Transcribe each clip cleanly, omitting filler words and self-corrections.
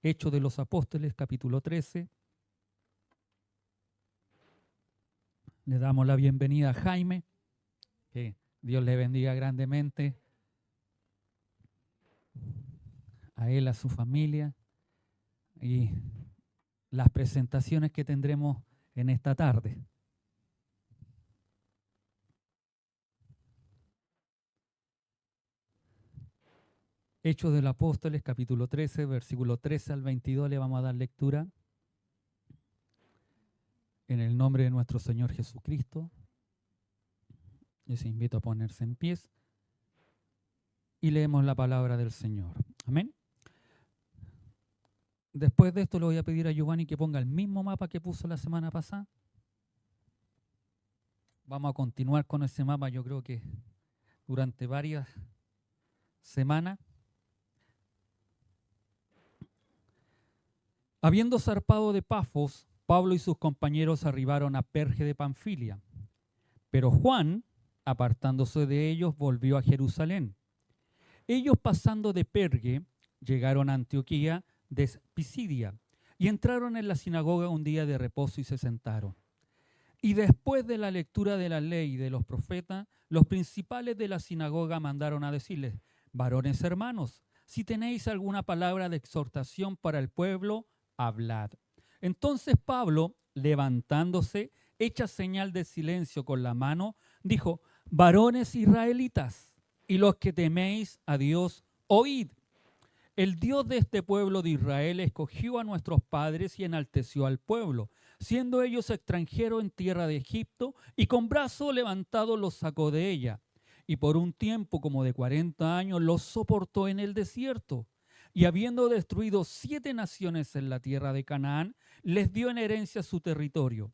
Hechos de los Apóstoles, capítulo 13. Le damos la bienvenida a Jaime, que Dios le bendiga grandemente, a él, a su familia, y las presentaciones que tendremos en esta tarde. Hechos de los Apóstoles, capítulo 13, versículo 13 al 22, le vamos a dar lectura. En el nombre de nuestro Señor Jesucristo, les invito a ponerse en pie y leemos la palabra del Señor. Amén. Después de esto le voy a pedir a Giovanni que ponga el mismo mapa que puso la semana pasada. Vamos a continuar con ese mapa, yo creo que durante varias semanas. Habiendo zarpado de Pafos, Pablo y sus compañeros arribaron a Perge de Panfilia. Pero Juan, apartándose de ellos, volvió a Jerusalén. Ellos, pasando de Perge, llegaron a Antioquía de Pisidia y entraron en la sinagoga un día de reposo y se sentaron. Y después de la lectura de la ley y de los profetas, los principales de la sinagoga mandaron a decirles: varones hermanos, si tenéis alguna palabra de exhortación para el pueblo, hablad. Entonces Pablo, levantándose, hecha señal de silencio con la mano, dijo: varones israelitas, y los que teméis a Dios, oíd. El Dios de este pueblo de Israel escogió a nuestros padres y enalteció al pueblo, siendo ellos extranjeros en tierra de Egipto, y con brazo levantado los sacó de ella. Y por un tiempo como de 40 años los soportó en el desierto. Y habiendo destruido 7 naciones en la tierra de Canaán, les dio en herencia su territorio.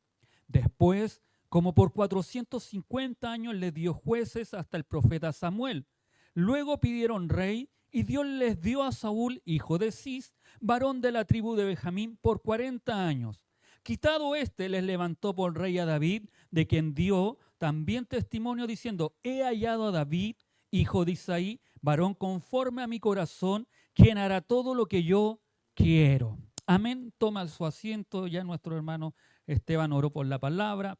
Después, como por 450 años, les dio jueces hasta el profeta Samuel. Luego pidieron rey, y Dios les dio a Saúl, hijo de Cis, varón de la tribu de Benjamín, por 40 años. Quitado éste, les levantó por rey a David, de quien dio también testimonio diciendo: he hallado a David, hijo de Isaí, varón conforme a mi corazón, quien hará todo lo que yo quiero. Amén. Toma su asiento. Ya nuestro hermano Esteban oró por la palabra.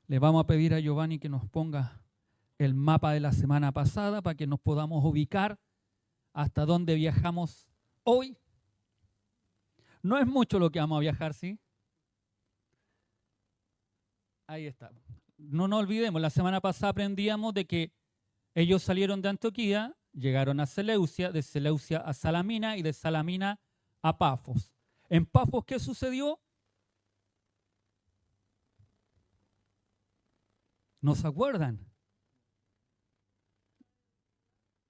Le vamos a pedir a Giovanni que nos ponga el mapa de la semana pasada para que nos podamos ubicar hasta dónde viajamos hoy. No es mucho lo que vamos a viajar, ¿sí? Ahí está. No nos olvidemos, la semana pasada aprendíamos de que ellos salieron de Antioquía, llegaron a Seleucia, de Seleucia a Salamina y de Salamina a Pafos. En Pafos, ¿qué sucedió? ¿No se acuerdan?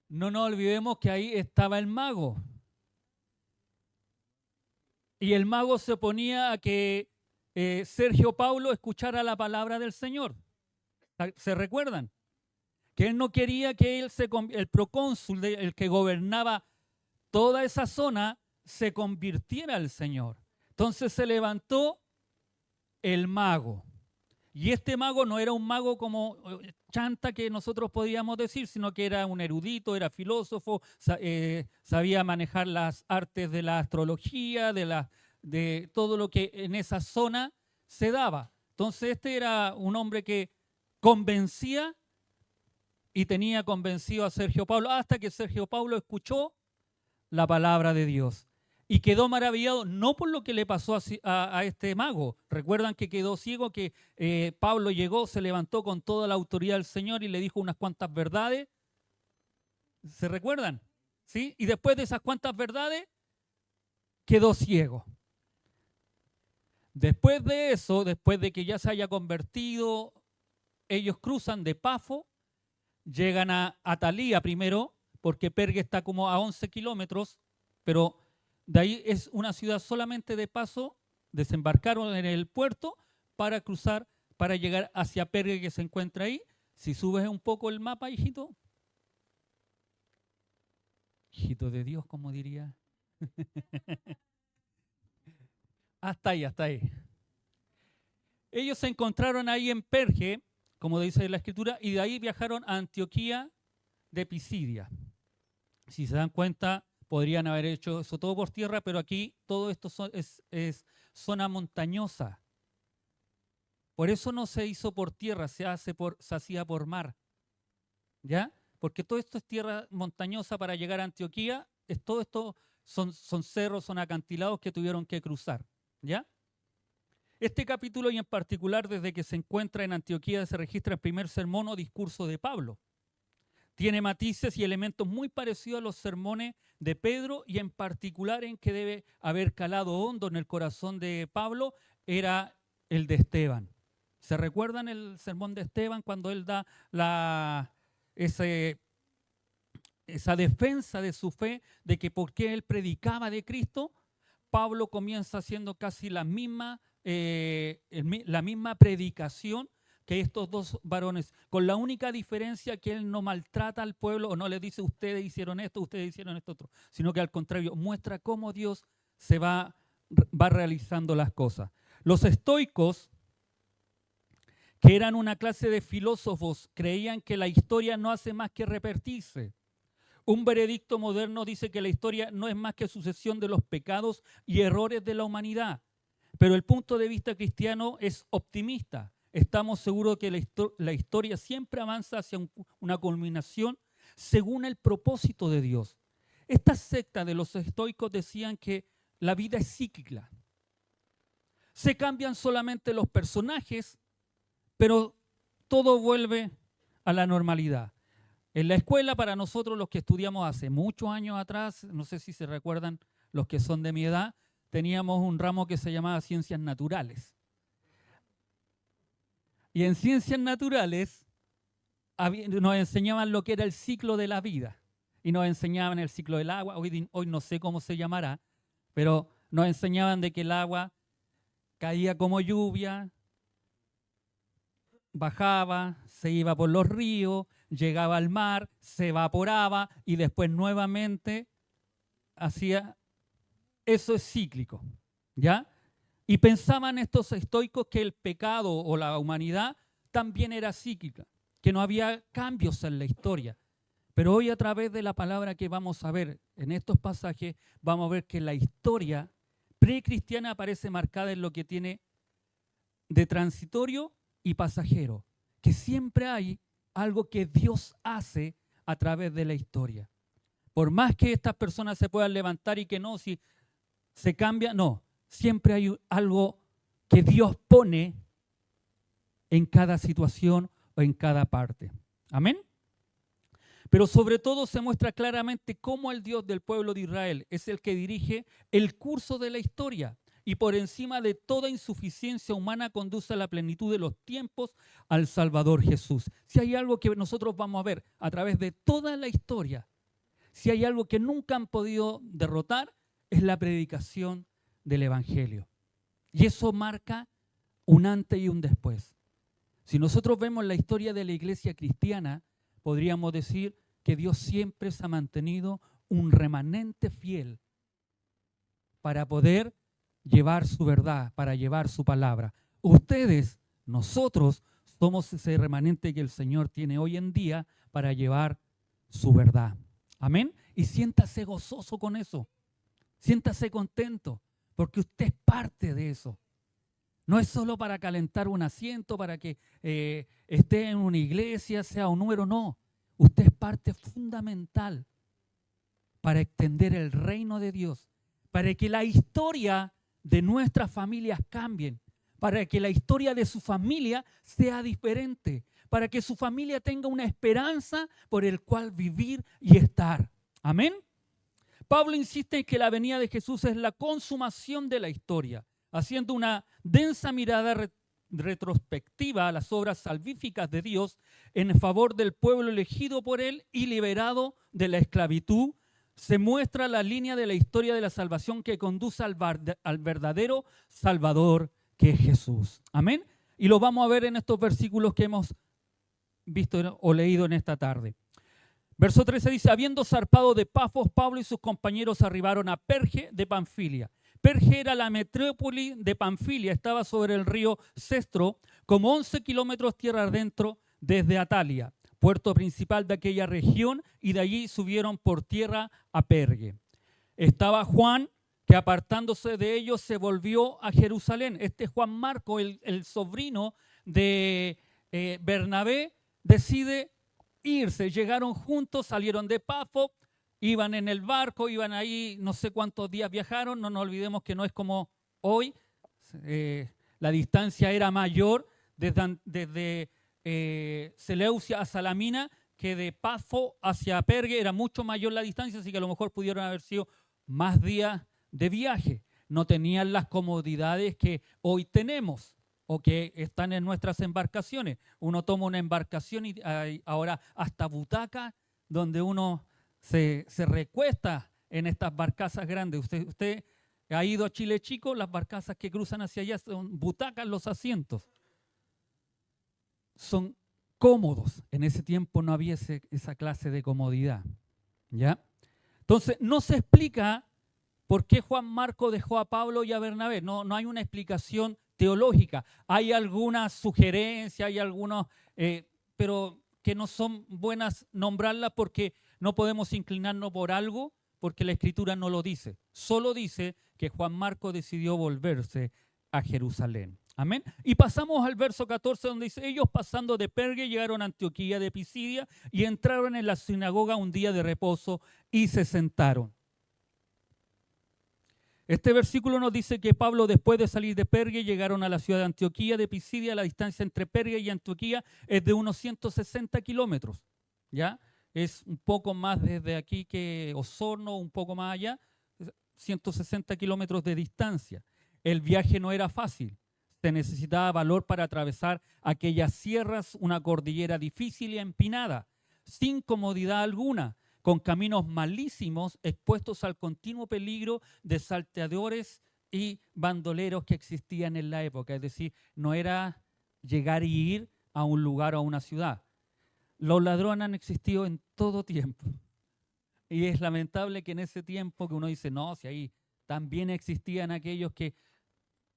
No nos olvidemos que ahí estaba el mago. Y el mago se oponía a que Sergio Paulo escuchara la palabra del Señor. ¿Se recuerdan? Que él no quería que el procónsul, el que gobernaba toda esa zona, se convirtiera al Señor. Entonces se levantó el mago. Y este mago no era un mago como chanta que nosotros podíamos decir, sino que era un erudito, era filósofo, sabía manejar las artes de la astrología, de todo lo que en esa zona se daba. Entonces este era un hombre que convencía y tenía convencido a Sergio Paulo, hasta que Sergio Paulo escuchó la palabra de Dios. Y quedó maravillado, no por lo que le pasó a este mago. Recuerdan que quedó ciego, que Pablo llegó, se levantó con toda la autoridad del Señor y le dijo unas cuantas verdades. ¿Se recuerdan? ¿Sí? Y después de esas cuantas verdades, quedó ciego. Después de eso, después de que ya se haya convertido, ellos cruzan de Pafo, llegan a Atalía primero, porque Pergue está como a 11 kilómetros, pero de ahí es una ciudad solamente de paso. Desembarcaron en el puerto para cruzar, para llegar hacia Pergue, que se encuentra ahí. Si subes un poco el mapa, hijito. Hijito de Dios, como diría. Hasta ahí, hasta ahí. Ellos se encontraron ahí en Perge, como dice la escritura, y de ahí viajaron a Antioquía de Pisidia. Si se dan cuenta, podrían haber hecho eso todo por tierra, pero aquí todo esto es zona montañosa. Por eso no se hizo por tierra, se hacía por mar. ¿Ya? Porque todo esto es tierra montañosa para llegar a Antioquía. Todo esto son cerros, son acantilados que tuvieron que cruzar. ¿Ya? Este capítulo y en particular desde que se encuentra en Antioquía se registra el primer sermón o discurso de Pablo. Tiene matices y elementos muy parecidos a los sermones de Pedro y en particular en que debe haber calado hondo en el corazón de Pablo era el de Esteban. ¿Se recuerdan el sermón de Esteban cuando él da esa defensa de su fe, de que por qué él predicaba de Cristo? Pablo comienza haciendo casi la misma predicación que estos dos varones, con la única diferencia que él no maltrata al pueblo o no le dice ustedes hicieron esto otro, sino que al contrario muestra cómo Dios se va realizando las cosas. Los estoicos, que eran una clase de filósofos, creían que la historia no hace más que repetirse. Un veredicto moderno dice que la historia no es más que sucesión de los pecados y errores de la humanidad. Pero el punto de vista cristiano es optimista. Estamos seguros que la historia siempre avanza hacia una culminación según el propósito de Dios. Esta secta de los estoicos decían que la vida es cíclica. Se cambian solamente los personajes, pero todo vuelve a la normalidad. En la escuela, para nosotros los que estudiamos hace muchos años atrás, no sé si se recuerdan los que son de mi edad, teníamos un ramo que se llamaba Ciencias Naturales. Y en Ciencias Naturales nos enseñaban lo que era el ciclo de la vida. Y nos enseñaban el ciclo del agua, hoy no sé cómo se llamará, pero nos enseñaban de que el agua caía como lluvia, bajaba, se iba por los ríos, llegaba al mar, se evaporaba y después nuevamente hacía... Eso es cíclico, ¿ya? Y pensaban estos estoicos que el pecado o la humanidad también era cíclica, que no había cambios en la historia. Pero hoy a través de la palabra que vamos a ver en estos pasajes, vamos a ver que la historia precristiana aparece marcada en lo que tiene de transitorio y pasajero, que siempre hay algo que Dios hace a través de la historia. Por más que estas personas se puedan levantar y que no, si se cambia, no. Siempre hay algo que Dios pone en cada situación o en cada parte. ¿Amén? Pero sobre todo se muestra claramente cómo el Dios del pueblo de Israel es el que dirige el curso de la historia y por encima de toda insuficiencia humana conduce a la plenitud de los tiempos al Salvador Jesús. Si hay algo que nosotros vamos a ver a través de toda la historia, si hay algo que nunca han podido derrotar, es la predicación del Evangelio. Y eso marca un antes y un después. Si nosotros vemos la historia de la iglesia cristiana, podríamos decir que Dios siempre se ha mantenido un remanente fiel para poder llevar su verdad, para llevar su palabra. Ustedes, nosotros, somos ese remanente que el Señor tiene hoy en día para llevar su verdad. Amén. Y siéntase gozoso con eso. Siéntase contento, porque usted es parte de eso. No es solo para calentar un asiento, para que esté en una iglesia, sea un número, no. Usted es parte fundamental para extender el reino de Dios, para que la historia de nuestras familias cambien, para que la historia de su familia sea diferente, para que su familia tenga una esperanza por el cual vivir y estar. Amén. Pablo insiste en que la venida de Jesús es la consumación de la historia, haciendo una densa mirada retrospectiva a las obras salvíficas de Dios en favor del pueblo elegido por Él y liberado de la esclavitud. Se muestra la línea de la historia de la salvación que conduce al verdadero Salvador, que es Jesús. Amén. Y lo vamos a ver en estos versículos que hemos visto o leído en esta tarde. Verso 13 dice, habiendo zarpado de Pafos, Pablo y sus compañeros arribaron a Perge de Panfilia. Perge era la metrópoli de Panfilia, estaba sobre el río Cestro, como 11 kilómetros tierra adentro desde Atalia, puerto principal de aquella región, y de allí subieron por tierra a Perge. Estaba Juan, que apartándose de ellos se volvió a Jerusalén. Este Juan Marco, el sobrino de Bernabé, decide irse. Llegaron juntos, salieron de Pafos, iban en el barco, iban ahí, no sé cuántos días viajaron. No nos olvidemos que no es como hoy. La distancia era mayor desde Seleucia a Salamina, que de Pafo hacia Pergue era mucho mayor la distancia, así que a lo mejor pudieron haber sido más días de viaje. No tenían las comodidades que hoy tenemos o que están en nuestras embarcaciones. Uno toma una embarcación y hay ahora hasta butacas donde uno se recuesta en estas barcazas grandes. Usted ha ido a Chile Chico, las barcazas que cruzan hacia allá son butacas los asientos. Son cómodos. En ese tiempo no había esa clase de comodidad. ¿Ya? Entonces, no se explica por qué Juan Marco dejó a Pablo y a Bernabé. No hay una explicación teológica. Hay algunas sugerencias, hay algunos, pero que no son buenas nombrarlas porque no podemos inclinarnos por algo porque la Escritura no lo dice. Solo dice que Juan Marco decidió volverse a Jerusalén. Amén. Y pasamos al verso 14 donde dice, ellos pasando de Pergue llegaron a Antioquía de Pisidia y entraron en la sinagoga un día de reposo y se sentaron. Este versículo nos dice que Pablo, después de salir de Pergue, llegaron a la ciudad de Antioquía de Pisidia. La distancia entre Pergue y Antioquía es de unos 160 kilómetros. ¿Ya? Es un poco más desde aquí que Osorno, un poco más allá, 160 kilómetros de distancia. El viaje no era fácil. Se necesitaba valor para atravesar aquellas sierras, una cordillera difícil y empinada, sin comodidad alguna, con caminos malísimos expuestos al continuo peligro de salteadores y bandoleros que existían en la época. Es decir, no era llegar y ir a un lugar o a una ciudad. Los ladrones han existido en todo tiempo. Y es lamentable que en ese tiempo que uno dice, no, si ahí también existían aquellos que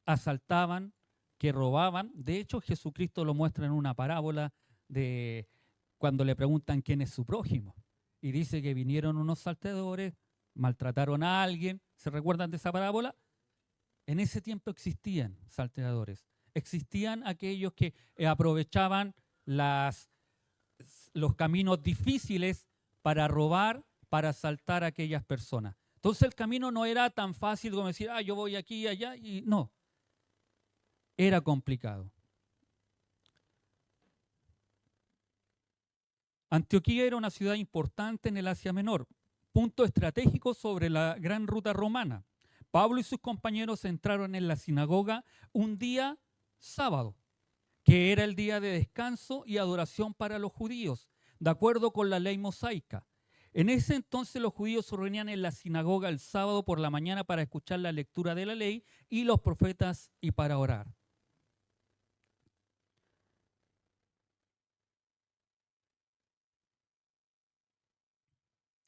asaltaban, que robaban. De hecho, Jesucristo lo muestra en una parábola de cuando le preguntan quién es su prójimo. Y dice que vinieron unos salteadores, maltrataron a alguien. ¿Se recuerdan de esa parábola? En ese tiempo existían salteadores. Existían aquellos que aprovechaban los caminos difíciles para robar, para asaltar a aquellas personas. Entonces el camino no era tan fácil como decir, yo voy aquí y allá, y no. Era complicado. Antioquía era una ciudad importante en el Asia Menor, punto estratégico sobre la gran ruta romana. Pablo y sus compañeros entraron en la sinagoga un día sábado, que era el día de descanso y adoración para los judíos, de acuerdo con la ley mosaica. En ese entonces los judíos se reunían en la sinagoga el sábado por la mañana para escuchar la lectura de la ley y los profetas y para orar.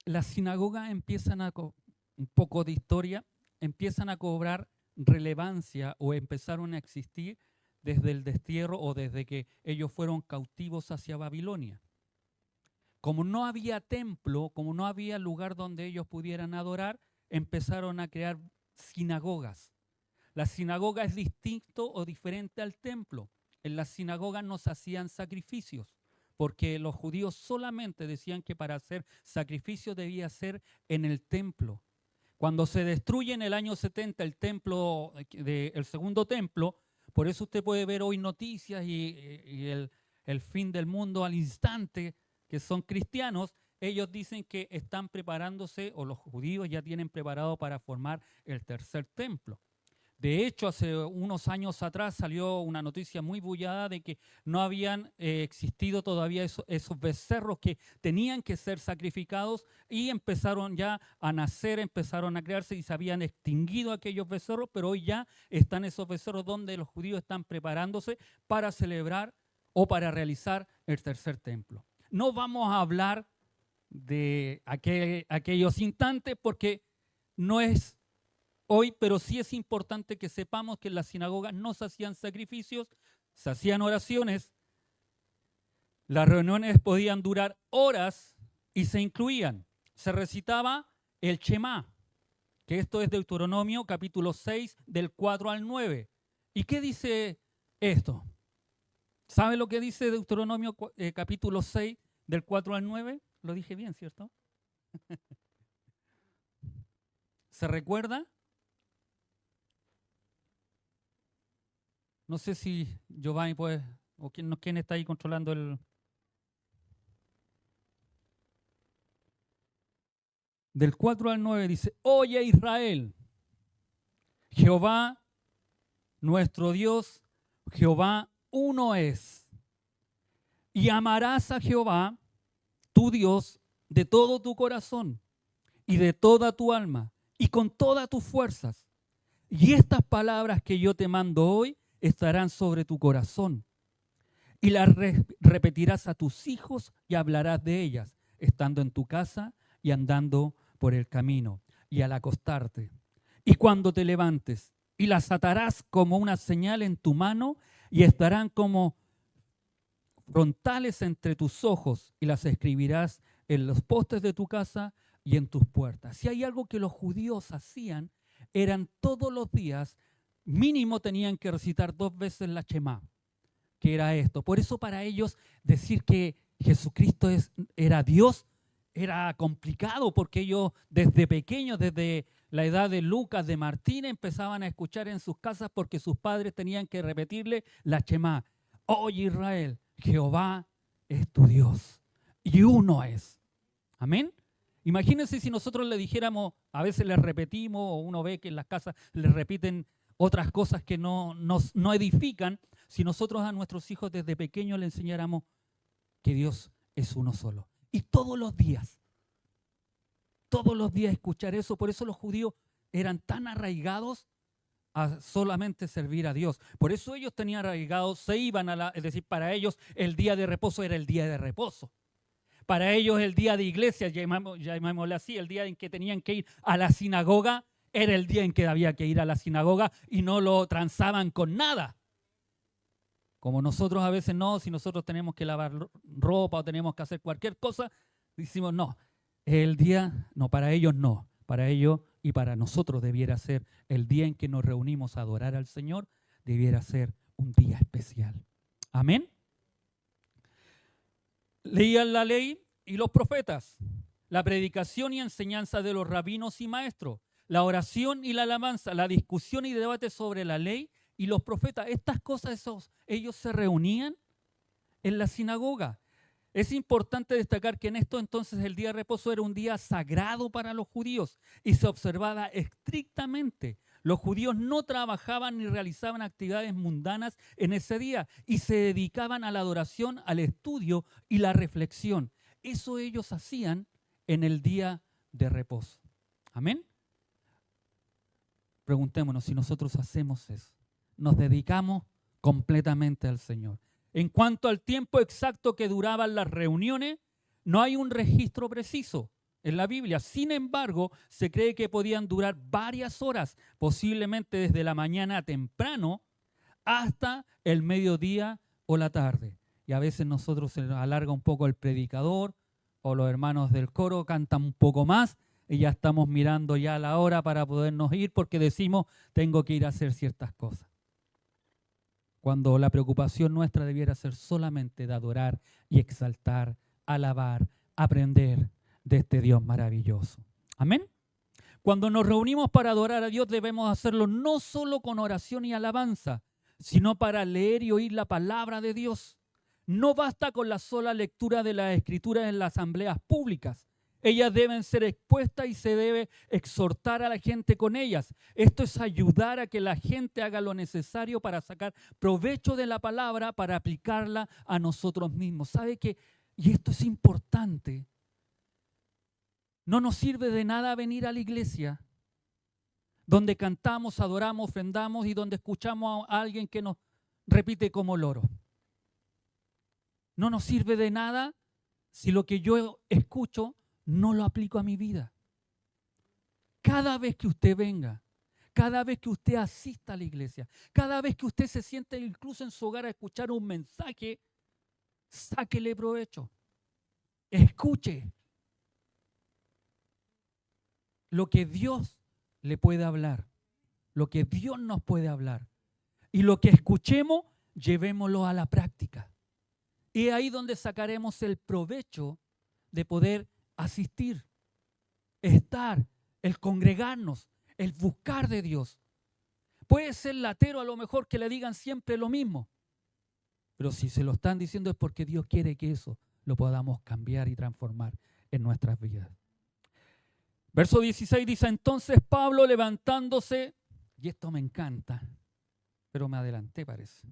Las sinagogas empiezan un poco de historia, empiezan a cobrar relevancia o empezaron a existir desde el destierro o desde que ellos fueron cautivos hacia Babilonia. Como no había templo, como no había lugar donde ellos pudieran adorar, empezaron a crear sinagogas. La sinagoga es distinto o diferente al templo. En las sinagogas no se hacían sacrificios, porque los judíos solamente decían que para hacer sacrificio debía ser en el templo. Cuando se destruye en el año 70 el templo, el segundo templo, por eso usted puede ver hoy noticias y el fin del mundo al instante, que son cristianos, ellos dicen que están preparándose, o los judíos ya tienen preparado para formar el tercer templo. De hecho, hace unos años atrás salió una noticia muy bullada de que no habían existido todavía esos becerros que tenían que ser sacrificados y empezaron ya a nacer, empezaron a crearse y se habían extinguido aquellos becerros, pero hoy ya están esos becerros donde los judíos están preparándose para celebrar o para realizar el tercer templo. No vamos a hablar de aquellos instantes porque no es hoy, pero sí es importante que sepamos que en las sinagogas no se hacían sacrificios, se hacían oraciones, las reuniones podían durar horas y se incluían. Se recitaba el Shema, que esto es Deuteronomio capítulo 6 del 4 al 9. ¿Y qué dice esto? ¿Sabe lo que dice Deuteronomio capítulo 6 del 4 al 9? Lo dije bien, ¿cierto? ¿Se recuerda? No sé si Giovanni puede, o quién está ahí controlando el... Del 4 al 9 dice, oye Israel, Jehová, nuestro Dios, Jehová uno es. Y amarás a Jehová, tu Dios, de todo tu corazón y de toda tu alma y con todas tus fuerzas. Y estas palabras que yo te mando hoy estarán sobre tu corazón. Y las repetirás a tus hijos y hablarás de ellas, estando en tu casa y andando por el camino y al acostarte. Y cuando te levantes, y las atarás como una señal en tu mano y estarán como frontales entre tus ojos y las escribirás en los postes de tu casa y en tus puertas. Si hay algo que los judíos hacían, eran todos los días, mínimo tenían que recitar 2 veces la Shema, que era esto. Por eso para ellos decir que Jesucristo era Dios era complicado, porque ellos desde pequeños, desde la edad de Lucas, de Martín, empezaban a escuchar en sus casas porque sus padres tenían que repetirle la Shema. Oye Israel, Jehová es tu Dios y uno es. Amén. Imagínense si nosotros le dijéramos, a veces les repetimos, o uno ve que en las casas les repiten otras cosas que no edifican, si nosotros a nuestros hijos desde pequeños le enseñáramos que Dios es uno solo. Y todos los días escuchar eso. Por eso los judíos eran tan arraigados a solamente servir a Dios. Por eso ellos tenían arraigados, se iban es decir, para ellos el día de reposo era el día de reposo. Para ellos el día de iglesia, llamémosle así, el día en que tenían que ir a la sinagoga, era el día en que había que ir a la sinagoga y no lo transaban con nada. Como nosotros a veces no, si nosotros tenemos que lavar ropa o tenemos que hacer cualquier cosa, decimos no, el día, no, para ellos no, para ellos y para nosotros debiera ser el día en que nos reunimos a adorar al Señor, debiera ser un día especial. Amén. Leían la ley y los profetas, la predicación y enseñanza de los rabinos y maestros, la oración y la alabanza, la discusión y debate sobre la ley y los profetas. Estas cosas ellos se reunían en la sinagoga. Es importante destacar que en esto entonces el día de reposo era un día sagrado para los judíos y se observaba estrictamente. Los judíos no trabajaban ni realizaban actividades mundanas en ese día y se dedicaban a la adoración, al estudio y la reflexión. Eso ellos hacían en el día de reposo. Amén. Preguntémonos si nosotros hacemos eso. Nos dedicamos completamente al Señor. En cuanto al tiempo exacto que duraban las reuniones, no hay un registro preciso en la Biblia. Sin embargo, se cree que podían durar varias horas, posiblemente desde la mañana temprano hasta el mediodía o la tarde. Y a veces nosotros se nos alarga un poco el predicador o los hermanos del coro cantan un poco más y ya estamos mirando ya la hora para podernos ir porque decimos tengo que ir a hacer ciertas cosas. Cuando la preocupación nuestra debiera ser solamente de adorar y exaltar, alabar, aprender de este Dios maravilloso. Amén. Cuando nos reunimos para adorar a Dios debemos hacerlo no solo con oración y alabanza, sino para leer y oír la palabra de Dios. No basta con la sola lectura de las Escrituras en las asambleas públicas. Ellas deben ser expuestas y se debe exhortar a la gente con ellas. Esto es ayudar a que la gente haga lo necesario para sacar provecho de la palabra, para aplicarla a nosotros mismos. ¿Sabe qué? Y esto es importante. No nos sirve de nada venir a la iglesia donde cantamos, adoramos, ofrendamos y donde escuchamos a alguien que nos repite como loro. No nos sirve de nada si lo que yo escucho no lo aplico a mi vida. Cada vez que usted venga, cada vez que usted asista a la iglesia, cada vez que usted se siente incluso en su hogar a escuchar un mensaje, sáquele provecho. Escuche lo que Dios le puede hablar, lo que Dios nos puede hablar. Y lo que escuchemos, llevémoslo a la práctica. Y ahí donde sacaremos el provecho de poder asistir, estar, el congregarnos, el buscar de Dios. Puede ser latero a lo mejor que le digan siempre lo mismo, pero si se lo están diciendo es porque Dios quiere que eso lo podamos cambiar y transformar en nuestras vidas. Verso 16 dice, entonces Pablo levantándose, y esto me encanta, pero me adelanté parece.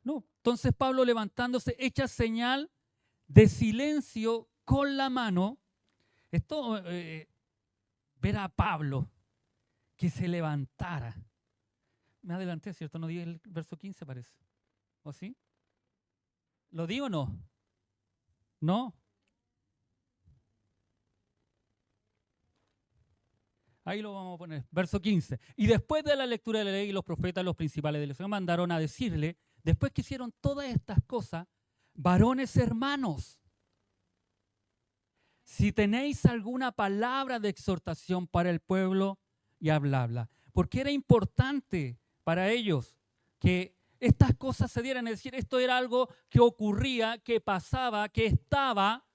No, entonces Pablo levantándose echa señal de silencio con la mano. Esto, ver a Pablo que se levantara. Me adelanté, ¿cierto? No di el verso 15 parece. ¿O sí? ¿Lo di o no? ¿No? Ahí lo vamos a poner. Verso 15. Y después de la lectura de la ley, los profetas, los principales de la nación, mandaron a decirle, después que hicieron todas estas cosas, varones hermanos, si tenéis alguna palabra de exhortación para el pueblo, y habladla. Porque era importante para ellos que estas cosas se dieran. Es decir, esto era algo que ocurría, que pasaba, que estaba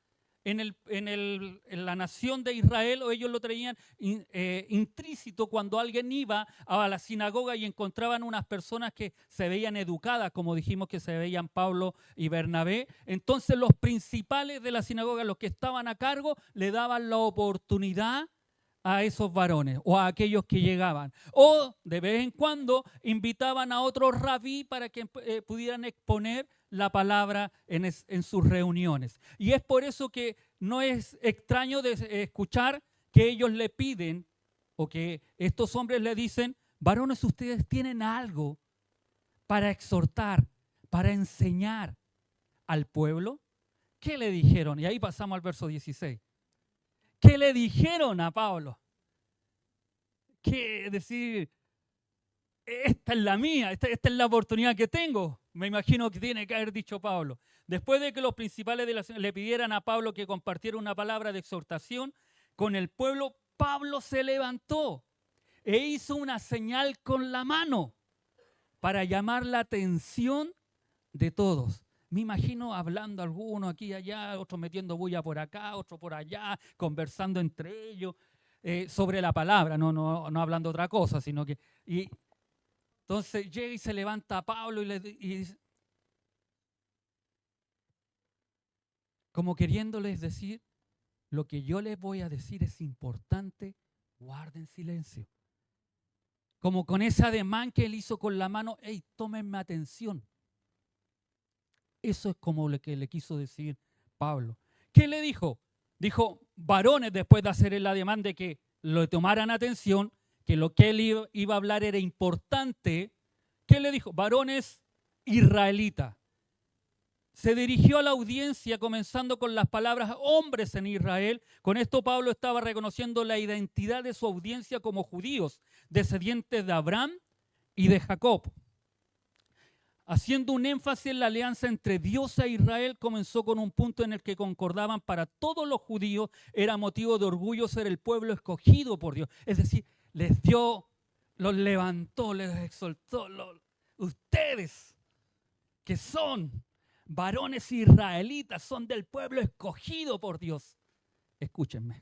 en la nación de Israel, o ellos lo traían intrínseco cuando alguien iba a la sinagoga y encontraban unas personas que se veían educadas, como dijimos que se veían Pablo y Bernabé. Entonces los principales de la sinagoga, los que estaban a cargo, le daban la oportunidad a esos varones o a aquellos que llegaban. O de vez en cuando invitaban a otro rabí para que pudieran exponer la palabra en sus reuniones. Y es por eso que no es extraño de escuchar que ellos le piden o que estos hombres le dicen, varones, ustedes tienen algo para exhortar, para enseñar al pueblo. ¿Qué le dijeron? Y ahí pasamos al verso 16. ¿Qué le dijeron a Pablo? ¿Qué decir? Esta es la mía, esta es la oportunidad que tengo. Me imagino que tiene que haber dicho Pablo. Después de que los principales de le pidieran a Pablo que compartiera una palabra de exhortación con el pueblo, Pablo se levantó e hizo una señal con la mano para llamar la atención de todos. Me imagino hablando alguno aquí y allá, otros metiendo bulla por acá, otro por allá, conversando entre ellos sobre la palabra, no hablando otra cosa, sino que... Entonces llega y se levanta a Pablo y dice, como queriéndoles decir, lo que yo les voy a decir es importante, guarden silencio. Como con ese ademán que él hizo con la mano, hey, tómenme atención. Eso es como lo que le quiso decir Pablo. ¿Qué le dijo? Dijo, varones, después de hacer el ademán de que lo tomaran atención, que lo que él iba a hablar era importante. ¿Qué le dijo? Varones israelitas. Se dirigió a la audiencia comenzando con las palabras hombres en Israel. Con esto Pablo estaba reconociendo la identidad de su audiencia como judíos, descendientes de Abraham y de Jacob. Haciendo un énfasis en la alianza entre Dios e Israel, comenzó con un punto en el que concordaban para todos los judíos, era motivo de orgullo ser el pueblo escogido por Dios. Es decir, les dio, los levantó, les exaltó. Ustedes que son varones israelitas, son del pueblo escogido por Dios. Escúchenme.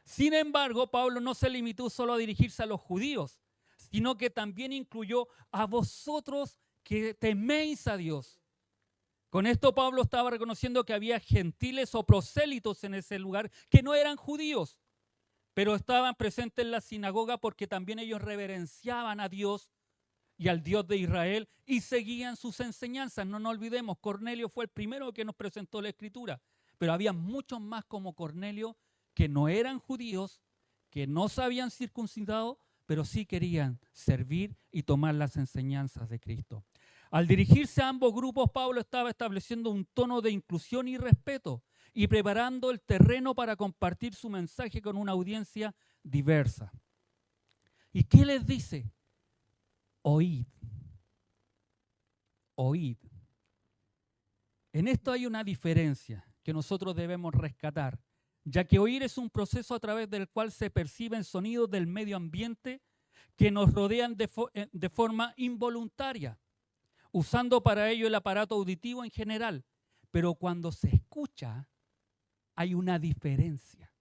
Sin embargo, Pablo no se limitó solo a dirigirse a los judíos, sino que también incluyó a vosotros que teméis a Dios. Con esto Pablo estaba reconociendo que había gentiles o prosélitos en ese lugar que no eran judíos, pero estaban presentes en la sinagoga porque también ellos reverenciaban a Dios y al Dios de Israel y seguían sus enseñanzas. No nos olvidemos, Cornelio fue el primero que nos presentó la Escritura, pero había muchos más como Cornelio que no eran judíos, que no se habían circuncidado, pero sí querían servir y tomar las enseñanzas de Cristo. Al dirigirse a ambos grupos, Pablo estaba estableciendo un tono de inclusión y respeto y preparando el terreno para compartir su mensaje con una audiencia diversa. ¿Y qué les dice? Oíd. Oíd. En esto hay una diferencia que nosotros debemos rescatar, ya que oír es un proceso a través del cual se perciben sonidos del medio ambiente que nos rodean de forma involuntaria, usando para ello el aparato auditivo en general. Pero cuando se escucha, hay una diferencia.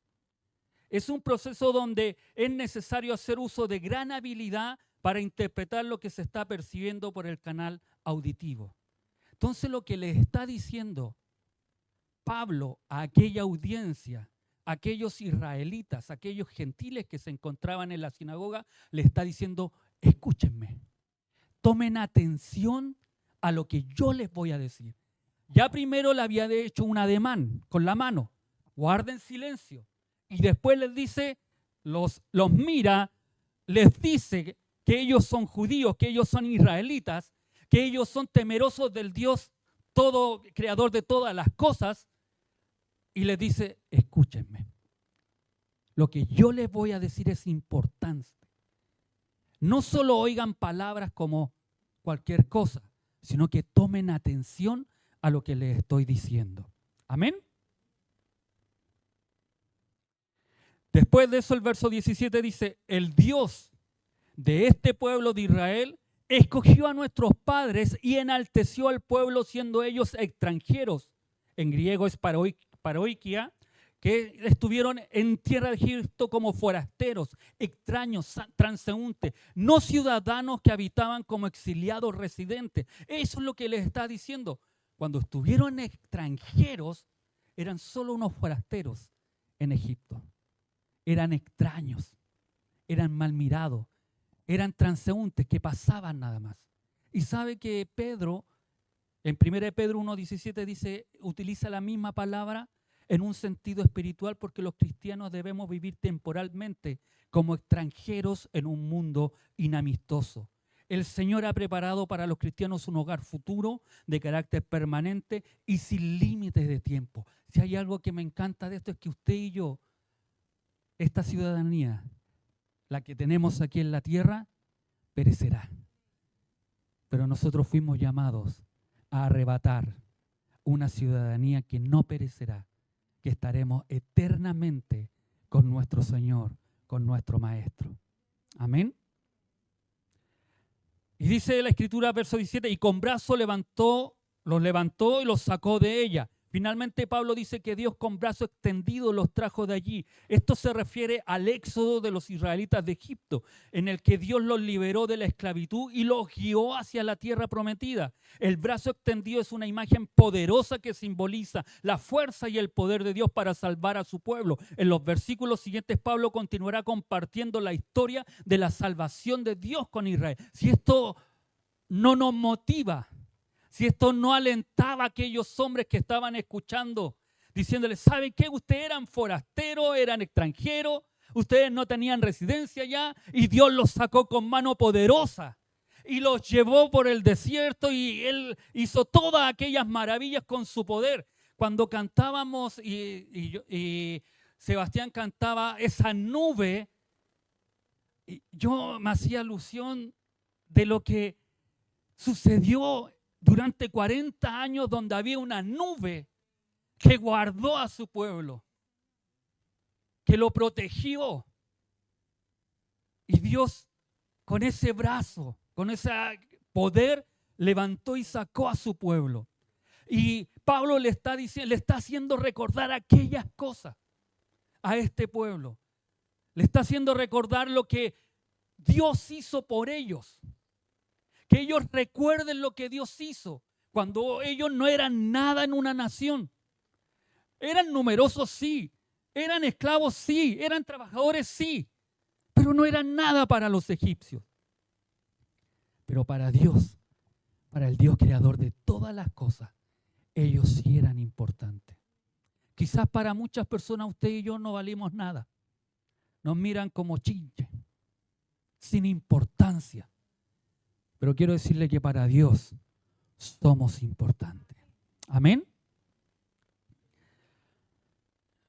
Es un proceso donde es necesario hacer uso de gran habilidad para interpretar lo que se está percibiendo por el canal auditivo. Entonces, lo que le está diciendo Pablo a aquella audiencia, a aquellos israelitas, a aquellos gentiles que se encontraban en la sinagoga, le está diciendo: escúchenme, tomen atención a lo que yo les voy a decir. Ya primero le había hecho un ademán con la mano: guarden silencio. Y después les dice, los mira, les dice que ellos son judíos, que ellos son israelitas, que ellos son temerosos del Dios todo creador de todas las cosas, y les dice: escúchenme. Lo que yo les voy a decir es importante. No solo oigan palabras como cualquier cosa, sino que tomen atención a lo que les estoy diciendo. Amén. Después de eso, el verso 17 dice: el Dios de este pueblo de Israel escogió a nuestros padres y enalteció al pueblo siendo ellos extranjeros. En griego es paroikia, que estuvieron en tierra de Egipto como forasteros, extraños, transeúntes, no ciudadanos que habitaban como exiliados residentes. Eso es lo que les está diciendo. Cuando estuvieron extranjeros, eran solo unos forasteros en Egipto. Eran extraños, eran mal mirados, eran transeúntes que pasaban nada más. Y sabe que Pedro, en 1 Pedro 1:17 dice, utiliza la misma palabra en un sentido espiritual, porque los cristianos debemos vivir temporalmente como extranjeros en un mundo inamistoso. El Señor ha preparado para los cristianos un hogar futuro de carácter permanente y sin límites de tiempo. Si hay algo que me encanta de esto es que usted y yo, esta ciudadanía, la que tenemos aquí en la tierra, perecerá. Pero nosotros fuimos llamados a arrebatar una ciudadanía que no perecerá, que estaremos eternamente con nuestro Señor, con nuestro Maestro. Amén. Y dice la Escritura, verso 17, y con brazo los levantó y los sacó de ella. Finalmente Pablo dice que Dios con brazo extendido los trajo de allí. Esto se refiere al éxodo de los israelitas de Egipto, en el que Dios los liberó de la esclavitud y los guió hacia la tierra prometida. El brazo extendido es una imagen poderosa que simboliza la fuerza y el poder de Dios para salvar a su pueblo. En los versículos siguientes Pablo continuará compartiendo la historia de la salvación de Dios con Israel. Si esto no nos motiva, si esto no alentaba a aquellos hombres que estaban escuchando, diciéndoles: ¿saben qué? Ustedes eran forasteros, eran extranjeros, ustedes no tenían residencia allá, y Dios los sacó con mano poderosa y los llevó por el desierto, y Él hizo todas aquellas maravillas con su poder. Cuando cantábamos y Sebastián cantaba esa nube, yo me hacía alusión de lo que sucedió durante 40 años, donde había una nube que guardó a su pueblo, que lo protegió. Y Dios, con ese brazo, con ese poder, levantó y sacó a su pueblo. Y Pablo le está haciendo recordar aquellas cosas a este pueblo. Le está haciendo recordar lo que Dios hizo por ellos. Que ellos recuerden lo que Dios hizo cuando ellos no eran nada en una nación. Eran numerosos, sí. Eran esclavos, sí. Eran trabajadores, sí. Pero no eran nada para los egipcios. Pero para Dios, para el Dios creador de todas las cosas, ellos sí eran importantes. Quizás para muchas personas usted y yo no valimos nada. Nos miran como chinche, sin importancia. Pero quiero decirle que para Dios somos importantes. Amén.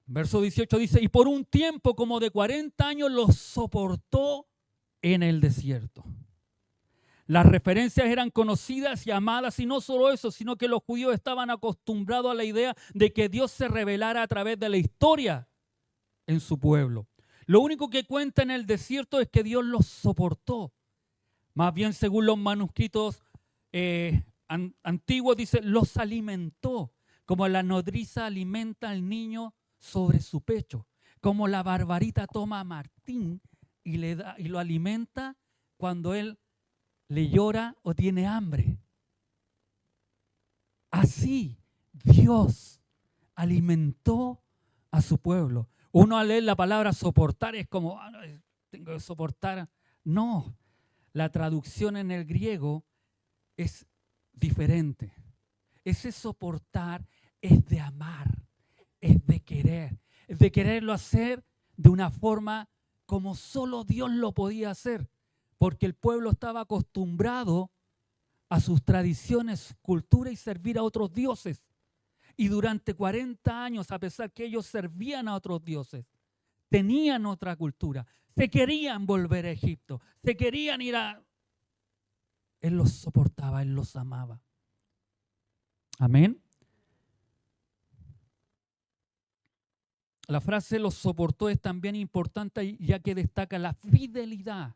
Verso 18 dice: y por un tiempo como de 40 años los soportó en el desierto. Las referencias eran conocidas y amadas, y no solo eso, sino que los judíos estaban acostumbrados a la idea de que Dios se revelara a través de la historia en su pueblo. Lo único que cuenta en el desierto es que Dios los soportó. Más bien, según los manuscritos antiguos, dice, los alimentó, como la nodriza alimenta al niño sobre su pecho, como la barbarita toma a Martín y lo alimenta cuando él le llora o tiene hambre. Así Dios alimentó a su pueblo. Uno al leer la palabra soportar es como, no, tengo que soportar. No, la traducción en el griego es diferente. Ese soportar es de amar, es de quererlo hacer de una forma como solo Dios lo podía hacer, porque el pueblo estaba acostumbrado a sus tradiciones, cultura y servir a otros dioses. Y durante 40 años, a pesar que ellos servían a otros dioses, tenían otra cultura, se querían volver a Egipto, se querían ir a... Él los soportaba, Él los amaba. Amén. La frase los soportó es también importante ya que destaca la fidelidad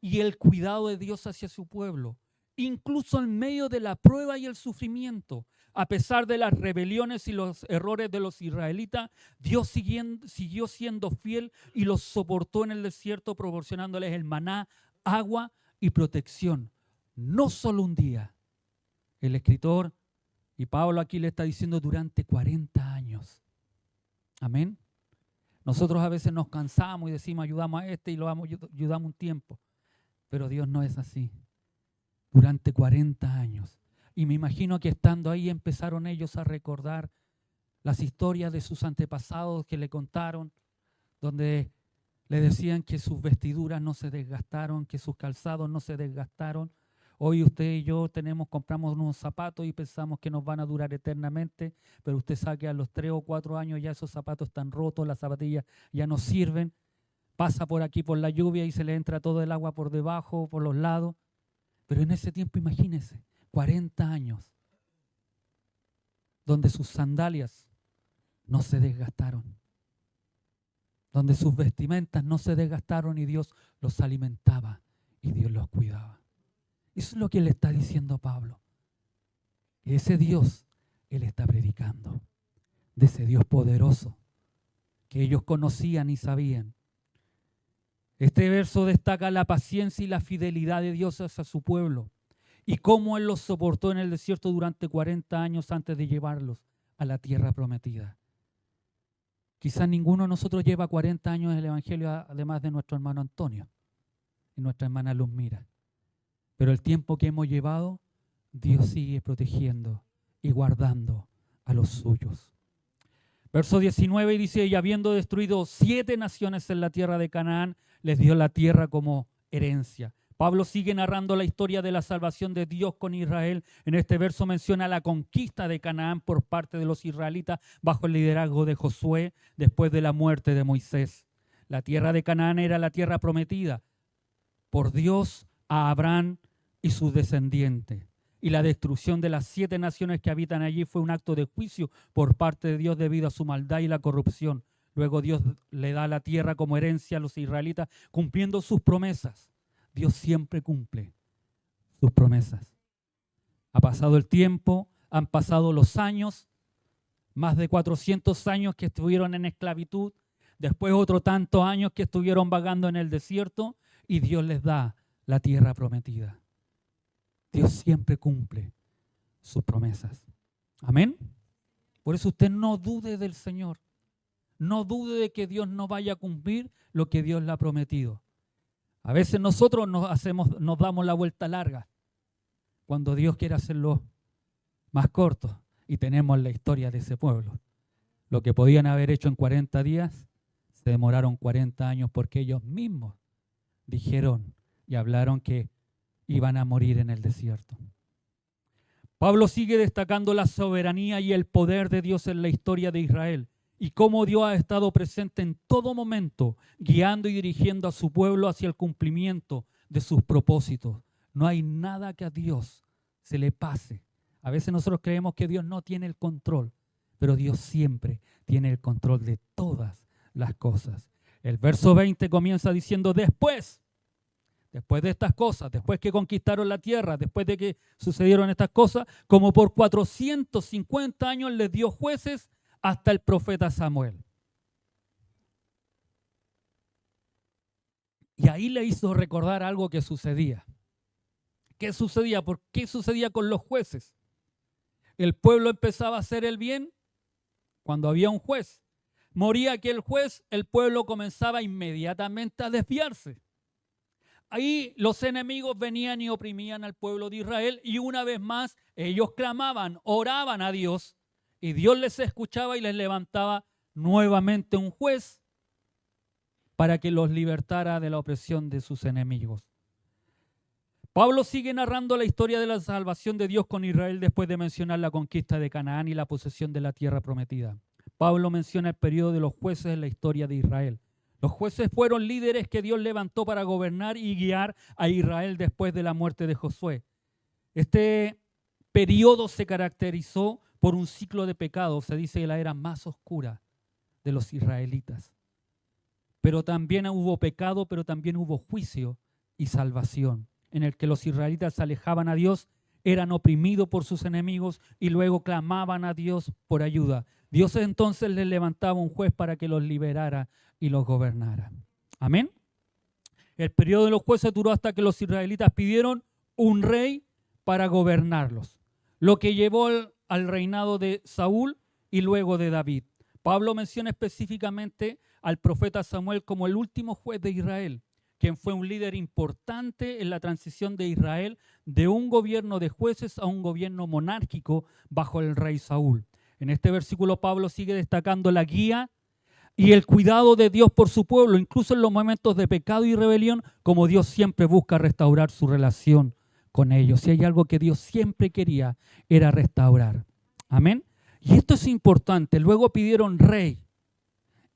y el cuidado de Dios hacia su pueblo, incluso en medio de la prueba y el sufrimiento. A pesar de las rebeliones y los errores de los israelitas, Dios siguió siendo fiel y los soportó en el desierto, proporcionándoles el maná, agua y protección. No solo un día. El escritor, y Pablo aquí le está diciendo, durante 40 años. Amén. Nosotros a veces nos cansamos y decimos, ayudamos a este y lo ayudamos un tiempo. Pero Dios no es así. Durante 40 años. Y me imagino que estando ahí empezaron ellos a recordar las historias de sus antepasados que le contaron, donde le decían que sus vestiduras no se desgastaron, que sus calzados no se desgastaron. Hoy usted y yo compramos unos zapatos y pensamos que nos van a durar eternamente, pero usted sabe que a los 3 o 4 años ya esos zapatos están rotos, las zapatillas ya no sirven, pasa por aquí por la lluvia y se le entra todo el agua por debajo, por los lados. Pero en ese tiempo, imagínense, 40 años, donde sus sandalias no se desgastaron, donde sus vestimentas no se desgastaron y Dios los alimentaba y Dios los cuidaba. Eso es lo que le está diciendo Pablo. Y ese Dios, él está predicando, de ese Dios poderoso que ellos conocían y sabían. Este verso destaca la paciencia y la fidelidad de Dios hacia su pueblo y cómo Él los soportó en el desierto durante 40 años antes de llevarlos a la tierra prometida. Quizás ninguno de nosotros lleva 40 años en el Evangelio, además de nuestro hermano Antonio y nuestra hermana Luzmira. Pero el tiempo que hemos llevado, Dios sigue protegiendo y guardando a los suyos. Verso 19 dice, y habiendo destruido 7 naciones en la tierra de Canaán, les dio la tierra como herencia. Pablo sigue narrando la historia de la salvación de Dios con Israel. En este verso menciona la conquista de Canaán por parte de los israelitas bajo el liderazgo de Josué después de la muerte de Moisés. La tierra de Canaán era la tierra prometida por Dios a Abraham y sus descendientes. Y la destrucción de las 7 naciones que habitan allí fue un acto de juicio por parte de Dios debido a su maldad y la corrupción. Luego Dios le da la tierra como herencia a los israelitas, cumpliendo sus promesas. Dios siempre cumple sus promesas. Ha pasado el tiempo, han pasado los años, más de 400 años que estuvieron en esclavitud, después otros tantos años que estuvieron vagando en el desierto, y Dios les da la tierra prometida. Dios siempre cumple sus promesas. Amén. Por eso usted no dude del Señor. No dude de que Dios no vaya a cumplir lo que Dios le ha prometido. A veces nosotros nos damos la vuelta larga cuando Dios quiere hacerlo más corto, y tenemos la historia de ese pueblo. Lo que podían haber hecho en 40 días, se demoraron 40 años porque ellos mismos dijeron y hablaron que iban a morir en el desierto. Pablo sigue destacando la soberanía y el poder de Dios en la historia de Israel y cómo Dios ha estado presente en todo momento, guiando y dirigiendo a su pueblo hacia el cumplimiento de sus propósitos No hay nada que a Dios se le pase. A veces nosotros creemos que Dios no tiene el control, pero Dios siempre tiene el control de todas las cosas. El verso 20 comienza diciendo: después de estas cosas, después que conquistaron la tierra, después de que sucedieron estas cosas, como por 450 años les dio jueces hasta el profeta Samuel. Y ahí le hizo recordar algo que sucedía. ¿Qué sucedía? ¿Por qué sucedía con los jueces? El pueblo empezaba a hacer el bien cuando había un juez. Moría aquel juez, el pueblo comenzaba inmediatamente a desviarse. Ahí los enemigos venían y oprimían al pueblo de Israel, y una vez más ellos clamaban, oraban a Dios, y Dios les escuchaba y les levantaba nuevamente un juez para que los libertara de la opresión de sus enemigos. Pablo sigue narrando la historia de la salvación de Dios con Israel después de mencionar la conquista de Canaán y la posesión de la tierra prometida. Pablo menciona el periodo de los jueces en la historia de Israel. Los jueces fueron líderes que Dios levantó para gobernar y guiar a Israel después de la muerte de Josué. Este periodo se caracterizó por un ciclo de pecado, se dice que la era más oscura de los israelitas. Pero también hubo pecado, pero también hubo juicio y salvación, en el que los israelitas se alejaban a Dios, eran oprimidos por sus enemigos y luego clamaban a Dios por ayuda. Dios entonces les levantaba un juez para que los liberara y los gobernara. Amén. El periodo de los jueces duró hasta que los israelitas pidieron un rey para gobernarlos, lo que llevó al reinado de Saúl y luego de David. Pablo menciona específicamente al profeta Samuel como el último juez de Israel, quien fue un líder importante en la transición de Israel de un gobierno de jueces a un gobierno monárquico bajo el rey Saúl. En este versículo Pablo sigue destacando la guía y el cuidado de Dios por su pueblo, incluso en los momentos de pecado y rebelión, como Dios siempre busca restaurar su relación con ellos. Si hay algo que Dios siempre quería, era restaurar. Amén. Y esto es importante. Luego pidieron rey.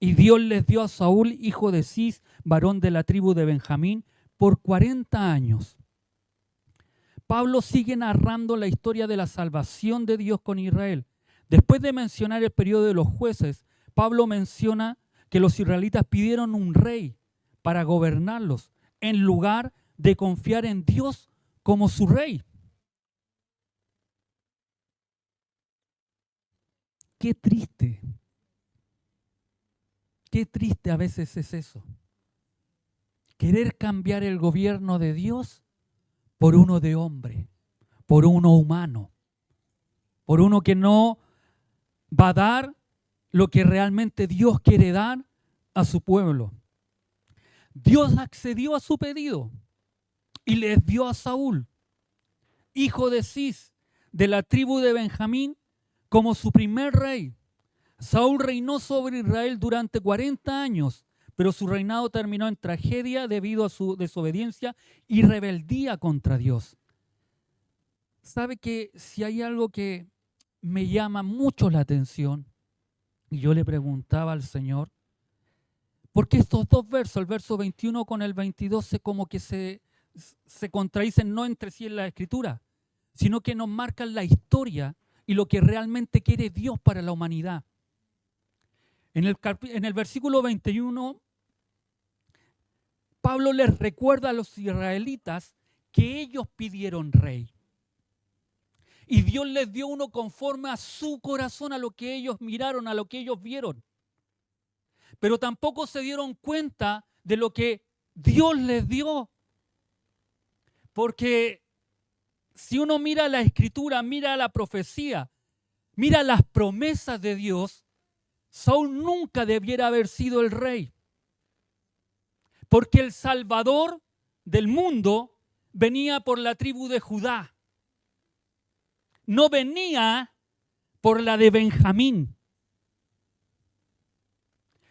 Y Dios les dio a Saúl, hijo de Cis, varón de la tribu de Benjamín, por 40 años. Pablo sigue narrando la historia de la salvación de Dios con Israel. Después de mencionar el periodo de los jueces, Pablo menciona que los israelitas pidieron un rey para gobernarlos, en lugar de confiar en Dios como su rey. Qué triste. Qué triste a veces es eso. Querer cambiar el gobierno de Dios por uno de hombre, por uno humano, por uno que no va a dar lo que realmente Dios quiere dar a su pueblo. Dios accedió a su pedido y les dio a Saúl, hijo de Cis, de la tribu de Benjamín, como su primer rey. Saúl reinó sobre Israel durante 40 años, pero su reinado terminó en tragedia debido a su desobediencia y rebeldía contra Dios. ¿Sabe que si hay algo que me llama mucho la atención? Y yo le preguntaba al Señor, porque estos dos versos, el verso 21 con el 22, como que se contradicen no entre sí en la Escritura, sino que nos marcan la historia y lo que realmente quiere Dios para la humanidad. En el versículo 21, Pablo les recuerda a los israelitas que ellos pidieron rey. Y Dios les dio uno conforme a su corazón, a lo que ellos miraron, a lo que ellos vieron. Pero tampoco se dieron cuenta de lo que Dios les dio. Porque si uno mira la Escritura, mira la profecía, mira las promesas de Dios, Saúl nunca debiera haber sido el rey. Porque el Salvador del mundo venía por la tribu de Judá. No venía por la de Benjamín.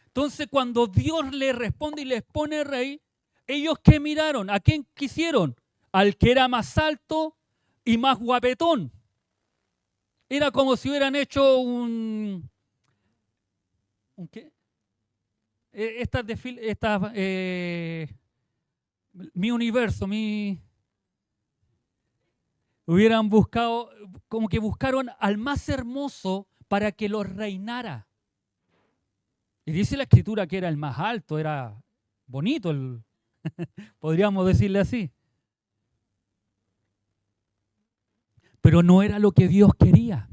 Entonces, cuando Dios le responde y les pone rey, ¿ellos qué miraron? ¿A quién quisieron? Al que era más alto y más guapetón. Era como si hubieran hecho ¿un qué? Mi universo, Hubieran buscado, como que buscaron al más hermoso para que los reinara. Y dice la escritura que era el más alto, era bonito, podríamos decirle así. Pero no era lo que Dios quería.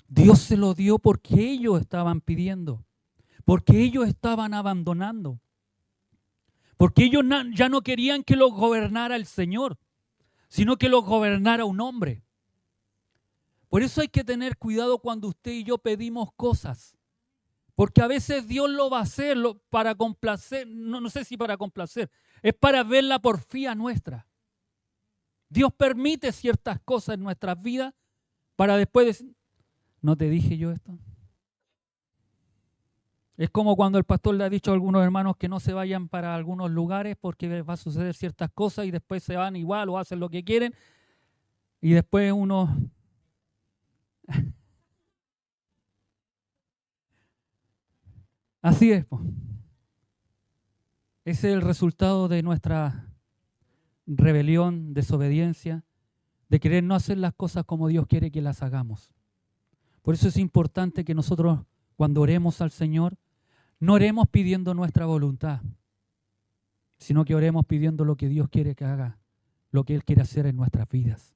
Dios se lo dio porque ellos estaban pidiendo, porque ellos estaban abandonando, porque ellos ya no querían que los gobernara el Señor, sino que los gobernara un hombre. Por eso hay que tener cuidado cuando usted y yo pedimos cosas, porque a veces Dios lo va a hacer para complacer, no sé si para complacer, es para ver la porfía nuestra. Dios permite ciertas cosas en nuestras vidas para después decir, ¿no te dije yo esto? Es como cuando el pastor le ha dicho a algunos hermanos que no se vayan para algunos lugares porque va a suceder ciertas cosas y después se van igual o hacen lo que quieren y después uno... Así es, po. Ese es el resultado de nuestra rebelión, desobediencia, de querer no hacer las cosas como Dios quiere que las hagamos. Por eso es importante que nosotros, cuando oremos al Señor, no oremos pidiendo nuestra voluntad, sino que oremos pidiendo lo que Dios quiere que haga, lo que Él quiere hacer en nuestras vidas.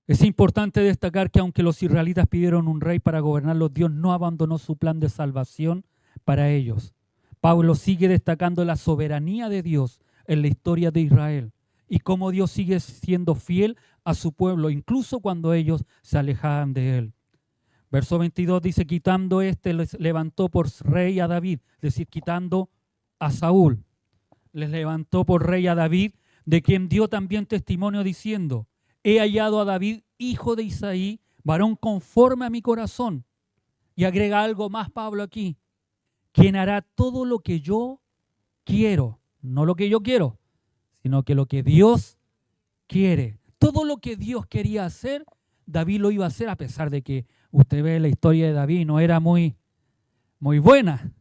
Es importante destacar que aunque los israelitas pidieron un rey para gobernarlos, Dios no abandonó su plan de salvación para ellos. Pablo sigue destacando la soberanía de Dios en la historia de Israel y cómo Dios sigue siendo fiel a su pueblo, incluso cuando ellos se alejaban de Él. Verso 22 dice, quitando les levantó por rey a David, es decir, quitando a Saúl. Les levantó por rey a David, de quien dio también testimonio diciendo, he hallado a David, hijo de Isaí, varón conforme a mi corazón. Y agrega algo más Pablo aquí, quien hará todo lo que yo quiero, no lo que yo quiero, sino que lo que Dios quiere. Todo lo que Dios quería hacer, David lo iba a hacer, a pesar de que usted ve la historia de David, no era muy buena.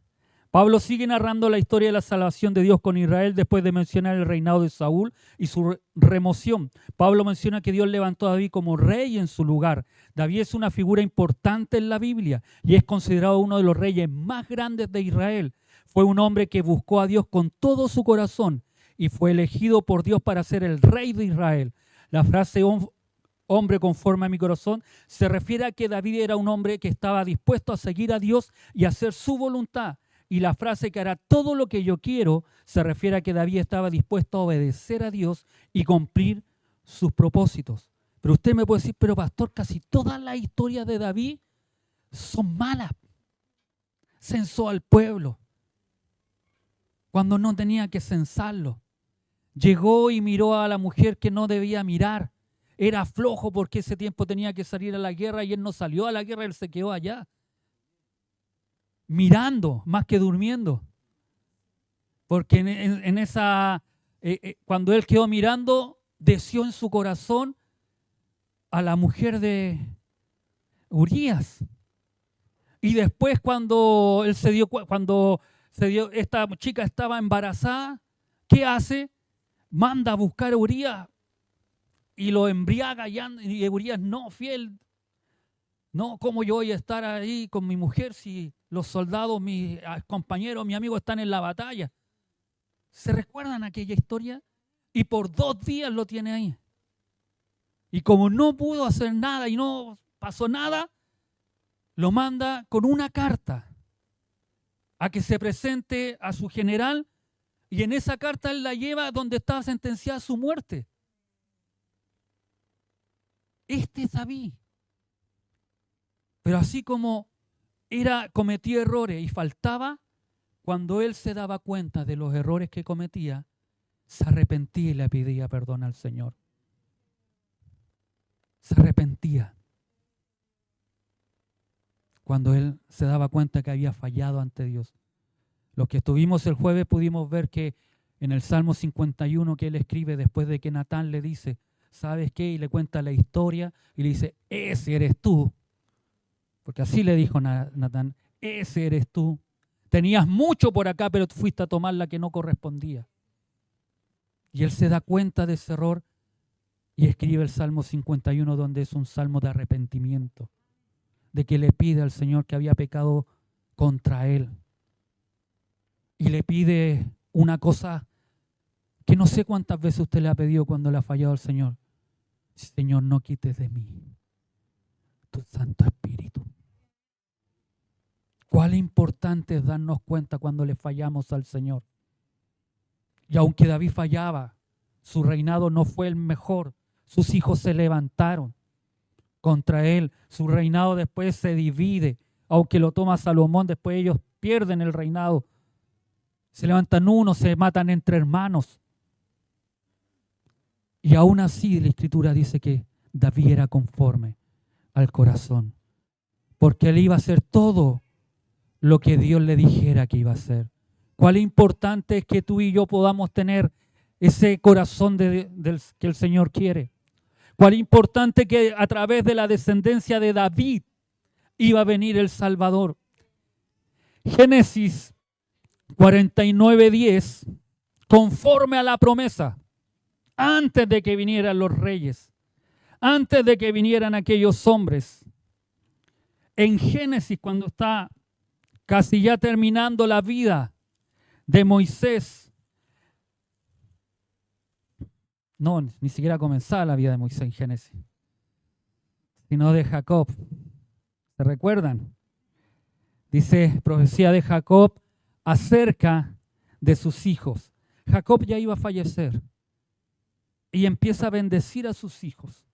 Pablo sigue narrando la historia de la salvación de Dios con Israel después de mencionar el reinado de Saúl y su remoción. Pablo menciona que Dios levantó a David como rey en su lugar. David es una figura importante en la Biblia y es considerado uno de los reyes más grandes de Israel. Fue un hombre que buscó a Dios con todo su corazón y fue elegido por Dios para ser el rey de Israel. La frase hombre conforme a mi corazón se refiere a que David era un hombre que estaba dispuesto a seguir a Dios y a hacer su voluntad. Y la frase que hará todo lo que yo quiero se refiere a que David estaba dispuesto a obedecer a Dios y cumplir sus propósitos. Pero usted me puede decir, pero pastor, casi todas las historias de David son malas. Censó al pueblo cuando no tenía que censarlo. Llegó y miró a la mujer que no debía mirar. Era flojo porque ese tiempo tenía que salir a la guerra y él no salió a la guerra, él se quedó allá. Mirando más que durmiendo. Porque en esa, cuando él quedó mirando, deseó en su corazón a la mujer de Urías. Y después cuando esta chica estaba embarazada, ¿qué hace? Manda a buscar a Urías y lo embriaga y Urías no, fiel. No, ¿cómo yo voy a estar ahí con mi mujer si los soldados, mis compañeros, mis amigos están en la batalla? ¿Se recuerdan aquella historia? Y por 2 días lo tiene ahí. Y como no pudo hacer nada y no pasó nada, lo manda con una carta a que se presente a su general y en esa carta él la lleva donde estaba sentenciada su muerte. Este es David. Pero así como cometía errores y faltaba, cuando él se daba cuenta de los errores que cometía, se arrepentía y le pedía perdón al Señor. Se arrepentía. Cuando él se daba cuenta que había fallado ante Dios. Los que estuvimos el jueves pudimos ver que en el Salmo 51 que él escribe después de que Natán le dice, ¿sabes qué? Y le cuenta la historia y le dice, ese eres tú. Porque así le dijo Natán, ese eres tú. Tenías mucho por acá, pero fuiste a tomar la que no correspondía. Y él se da cuenta de ese error y escribe el Salmo 51, donde es un salmo de arrepentimiento, de que le pide al Señor que había pecado contra él. Y le pide una cosa que no sé cuántas veces usted le ha pedido cuando le ha fallado al Señor. Señor, no quites de mí tu Santo Espíritu. Cuál importante es darnos cuenta cuando le fallamos al Señor. Y aunque David fallaba, su reinado no fue el mejor. Sus hijos se levantaron contra él. Su reinado después se divide. Aunque lo toma Salomón, después ellos pierden el reinado. Se levantan unos, se matan entre hermanos. Y aún así la Escritura dice que David era conforme al corazón. Porque él iba a hacer todo lo que Dios le dijera que iba a hacer. Cuál importante es que tú y yo podamos tener ese corazón que el Señor quiere. Cuál importante que a través de la descendencia de David iba a venir el Salvador. Génesis 49:10, conforme a la promesa, antes de que vinieran los reyes, antes de que vinieran aquellos hombres. En Génesis, cuando está casi ya terminando la vida de Moisés, no, ni siquiera comenzaba la vida de Moisés en Génesis, sino de Jacob. ¿Se recuerdan? Dice, profecía de Jacob acerca de sus hijos. Jacob ya iba a fallecer y empieza a bendecir a sus hijos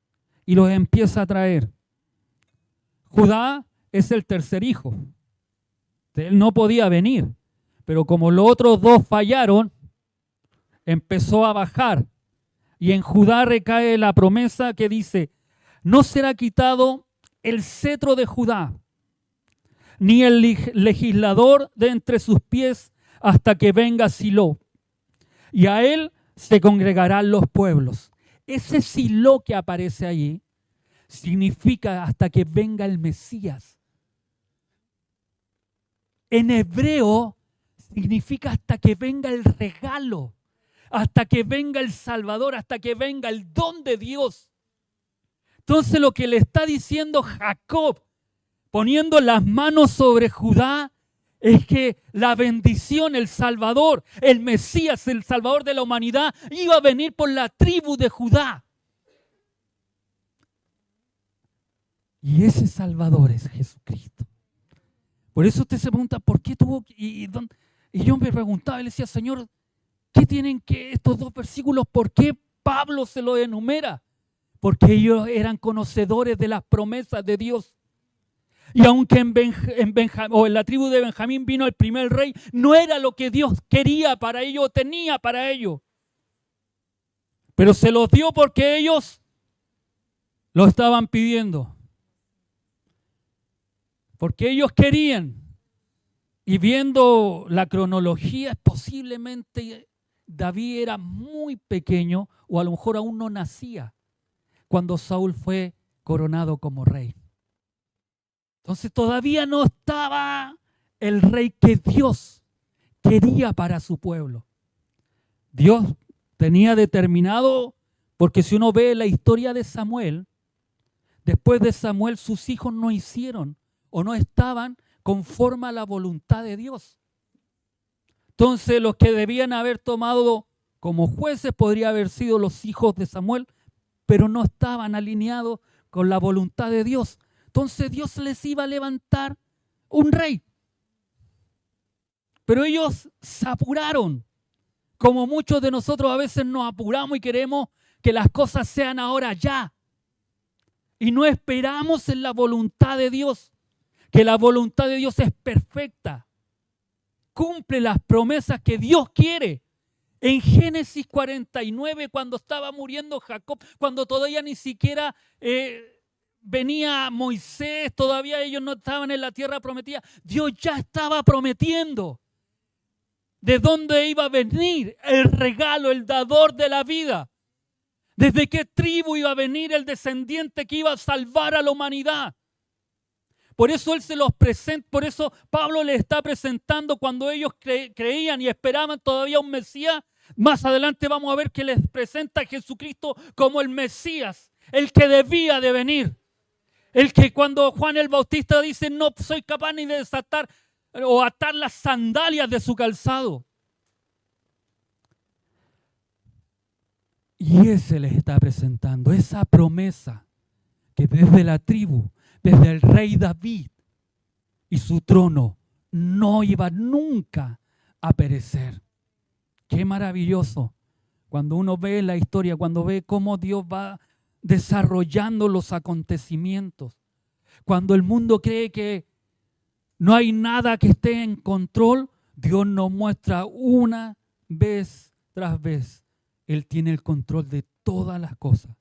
y los empieza a traer. Judá es el tercer hijo. Él no podía venir, pero como los otros dos fallaron, empezó a bajar. Y en Judá recae la promesa que dice, no será quitado el cetro de Judá, ni el legislador de entre sus pies hasta que venga Silo. Y a él se congregarán los pueblos. Ese Silo que aparece allí significa hasta que venga el Mesías. En hebreo significa hasta que venga el regalo, hasta que venga el Salvador, hasta que venga el don de Dios. Entonces lo que le está diciendo Jacob, poniendo las manos sobre Judá, es que la bendición, el Salvador, el Mesías, el Salvador de la humanidad, iba a venir por la tribu de Judá. Y ese Salvador es Jesucristo. Por eso usted se pregunta, ¿por qué tuvo que...? Y yo me preguntaba y le decía, Señor, ¿qué tienen que estos dos versículos? ¿Por qué Pablo se los enumera? Porque ellos eran conocedores de las promesas de Dios. Y aunque en la tribu de Benjamín vino el primer rey, no era lo que Dios quería para ellos, tenía para ellos. Pero se los dio porque ellos lo estaban pidiendo. Porque ellos querían. Y viendo la cronología, posiblemente David era muy pequeño o a lo mejor aún no nacía cuando Saúl fue coronado como rey. Entonces todavía no estaba el rey que Dios quería para su pueblo. Dios tenía determinado, porque si uno ve la historia de Samuel, después de Samuel sus hijos no hicieron o no estaban conforme a la voluntad de Dios. Entonces los que debían haber tomado como jueces podrían haber sido los hijos de Samuel, pero no estaban alineados con la voluntad de Dios. Entonces Dios les iba a levantar un rey. Pero ellos se apuraron. Como muchos de nosotros a veces nos apuramos y queremos que las cosas sean ahora ya. Y no esperamos en la voluntad de Dios. Que la voluntad de Dios es perfecta. Cumple las promesas que Dios quiere. En Génesis 49, cuando estaba muriendo Jacob, cuando todavía ni siquiera venía Moisés, todavía ellos no estaban en la tierra prometida, Dios ya estaba prometiendo de dónde iba a venir el regalo, el dador de la vida. Desde qué tribu iba a venir el descendiente que iba a salvar a la humanidad. Por eso Él se los presenta, por eso Pablo les está presentando cuando ellos creían y esperaban todavía un Mesías, Más adelante vamos a ver que les presenta a Jesucristo como el Mesías, el que debía de venir. El que cuando Juan el Bautista dice, no soy capaz ni de desatar o atar las sandalias de su calzado. Y ese les está presentando, esa promesa que desde la tribu, desde el rey David y su trono, no iba nunca a perecer. Qué maravilloso cuando uno ve la historia, cuando ve cómo Dios va desarrollando los acontecimientos. Cuando el mundo cree que no hay nada que esté en control, Dios nos muestra una vez tras vez. Él tiene el control de todas las cosas.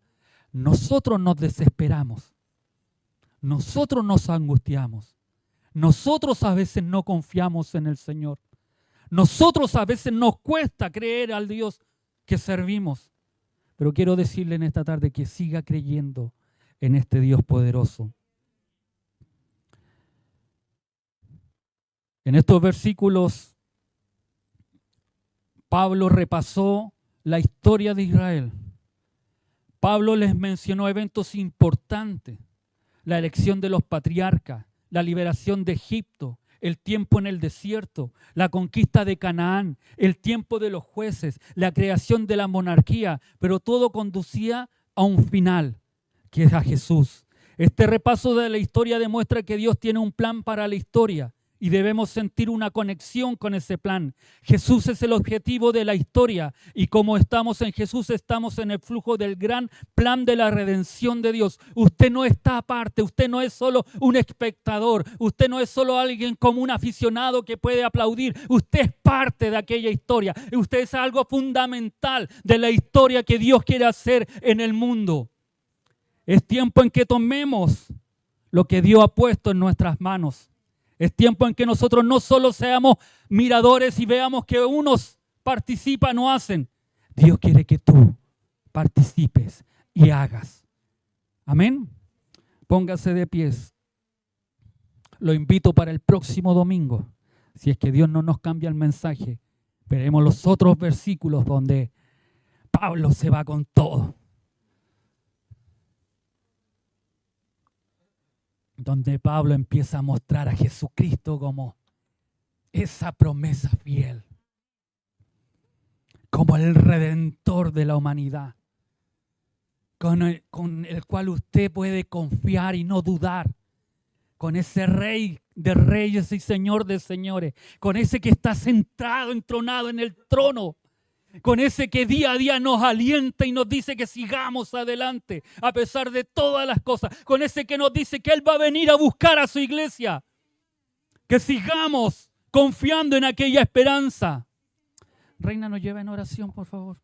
Nosotros nos desesperamos. Nosotros nos angustiamos. Nosotros a veces no confiamos en el Señor. Nosotros a veces nos cuesta creer al Dios que servimos. Pero quiero decirle en esta tarde que siga creyendo en este Dios poderoso. En estos versículos, Pablo repasó la historia de Israel. Pablo les mencionó eventos importantes: la elección de los patriarcas, la liberación de Egipto, el tiempo en el desierto, la conquista de Canaán, el tiempo de los jueces, la creación de la monarquía, pero todo conducía a un final, que es a Jesús. Este repaso de la historia demuestra que Dios tiene un plan para la historia y debemos sentir una conexión con ese plan. Jesús es el objetivo de la historia y como estamos en Jesús, estamos en el flujo del gran plan de la redención de Dios. Usted no está aparte, usted no es solo un espectador, usted no es solo alguien como un aficionado que puede aplaudir, usted es parte de aquella historia. Usted es algo fundamental de la historia que Dios quiere hacer en el mundo. Es tiempo en que tomemos lo que Dios ha puesto en nuestras manos. Es tiempo en que nosotros no solo seamos miradores y veamos que unos participan o hacen. Dios quiere que tú participes y hagas. Amén. Póngase de pies. Lo invito para el próximo domingo. Si es que Dios no nos cambia el mensaje, veremos los otros versículos donde Pablo se va con todo. Donde Pablo empieza a mostrar a Jesucristo como esa promesa fiel, como el Redentor de la humanidad, con el cual usted puede confiar y no dudar, con ese Rey de reyes y Señor de señores, con ese que está sentado, entronado en el trono, con ese que día a día nos alienta y nos dice que sigamos adelante a pesar de todas las cosas. Con ese que nos dice que Él va a venir a buscar a su iglesia. Que sigamos confiando en aquella esperanza. Reina, nos lleva en oración, por favor.